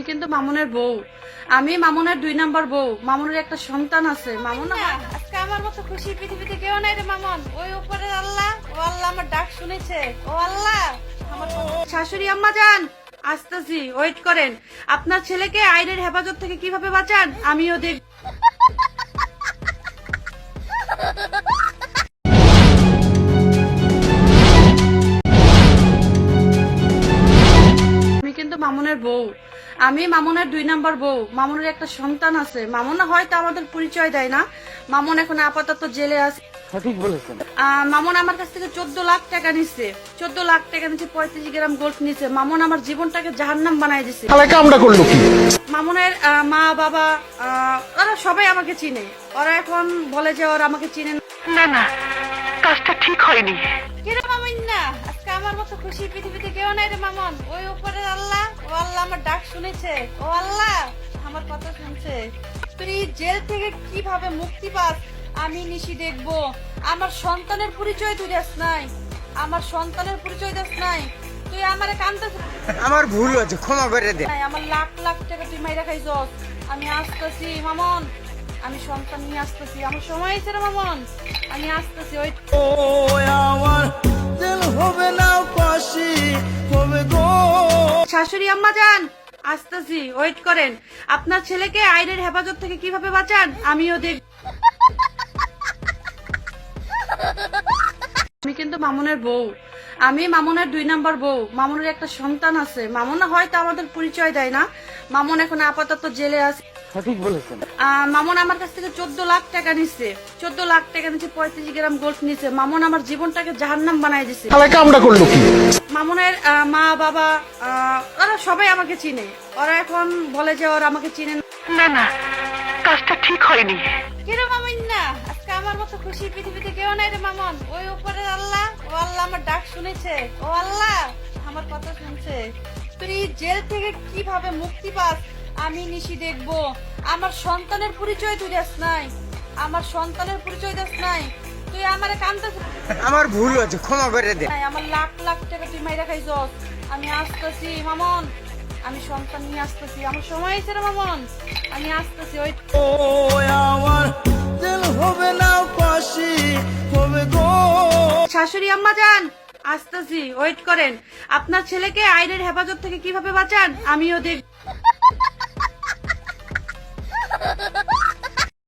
কিন্তু মামুনের বউ। আমি মামুনের 2 নাম্বার বউ। মামুনের একটা সন্তান আছে। মামুন আজকে আমার মতো খুশি পৃথিবীতে কেউ নাই রে মামন। ওই উপরের আল্লাহ, ও আল্লাহ আমার ডাক শুনেছে। ও আল্লাহ আমার শাশুড়ি আম্মা যান, আসতেছি, ওয়েট করেন। আপনার ছেলেকে আইনের হেফাজত থেকে কিভাবে বাঁচান আমিও দেখ। আমি কিন্তু মামুনের বউ। আমি মামুনের 2 নাম্বার বউ। মামুনের একটা সন্তান আছে। মামুন হয়তো আমাদের পরিচয় দেয় না। মামুন এখন আপাতত জেলে আছে। সঠিক বলেছেন। মামুন আমার কাছ থেকে 14 লাখ টাকা নিচ্ছে। 14 লাখ টাকা নিচ্ছে, 35 গ্রাম গোল্ড নিচ্ছে। মামুন আমার জীবনটাকে জাহান্নাম বানাই দিছে। কামটা করলো কি? মামুনের মা বাবা ওরা সবাই আমাকে চিনে। ওরা এখন বলে যে ওরা আমাকে চিনে না। না না, কাজটা ঠিক হয়নি। কিরে মামুন না, আজকে আমার মতো খুশি পৃথিবীতে কেউ নাই রে মামন। ওই উপরের আল্লাহ, ও আল্লাহ আমার ডাক শুনেছে। ও আল্লাহ আমার কথা শুনছে। তুই জেল থেকে কিভাবে মুক্তি পাস আমি নিশি দেখবো। আমার সন্তানের পরিচয় তুই দেস নাই, আমার সন্তানের পরিচয় দেস নাই। তুই আমারে কান্দতে আমার ভুল হয়েছে, ক্ষমা করে দে। নাই, আমার লাখ লাখ টাকা তুই মাইরা খাইছস। আমি আসতেছি মামন, আমি সন্তান নিয়ে আসতেছি। আমার সময় হয়েছে রে মামন, আমি আসতেছি। ওই শাশুড়ি আম্মা যান, আসতেছি, ওয়েট করেন। আপনার ছেলেকে আইনের হেফাজত থেকে কিভাবে বাঁচান আমিও দেখ। আমি কিন্তু মামুনের বউ। আমি মামুনের 2 নাম্বার বউ। মামুনের একটা সন্তান আছে। মামুন হয়তো আমাদের পরিচয় দেয় না। মামুন এখন আপাতত জেলে আছে। সঠিক বলেছেন। মামুন আমার কাছ থেকে 14 লাখ টাকা নিচ্ছে। 14 লাখ টাকা নিচ্ছে, 35 গ্রাম গোল্ড নিচ্ছে। মামুন আমার জীবনটাকে জাহান্নাম বানাই দিছে। কামটা করলো কি? মামুনের মা বাবা ওরা সবাই আমাকে চিনে। ওরা এখন বলে যে ওরা আমাকে চিনে না। না না, কাজটা ঠিক হয়নি। কিরে মামুন না, আজকে আমার মতো খুশি পৃথিবীতে কেউ নাই রে মামন। ওই উপরের আল্লাহ, ও আল্লাহ আমার ডাক শুনেছে। ও আল্লাহ আমার কথা শুনছে। তুই জেল থেকে কিভাবে মুক্তি পাস আমি নিশি দেখবো। আমার সন্তানের পরিচয় তুই দেস নাই, আমার সন্তানের পরিচয় দেস নাই। তুই আমারে কান্দতে আমার ভুল হয়েছে, ক্ষমা করে দে। নাই, আমার লাখ লাখ টাকা তুই মাইরা খাইছস। আমি আসতেছি মামন, আমি সন্তান নিয়ে আসতেছি। আমার সময় হয়েছে রে মামন, আমি আসতেছি। ওই শাশুড়ি আম্মা যান, আসতেছি, ওয়েট করেন। আপনার ছেলেকে আইনের হেফাজত থেকে কিভাবে বাঁচান আমিও দেখ।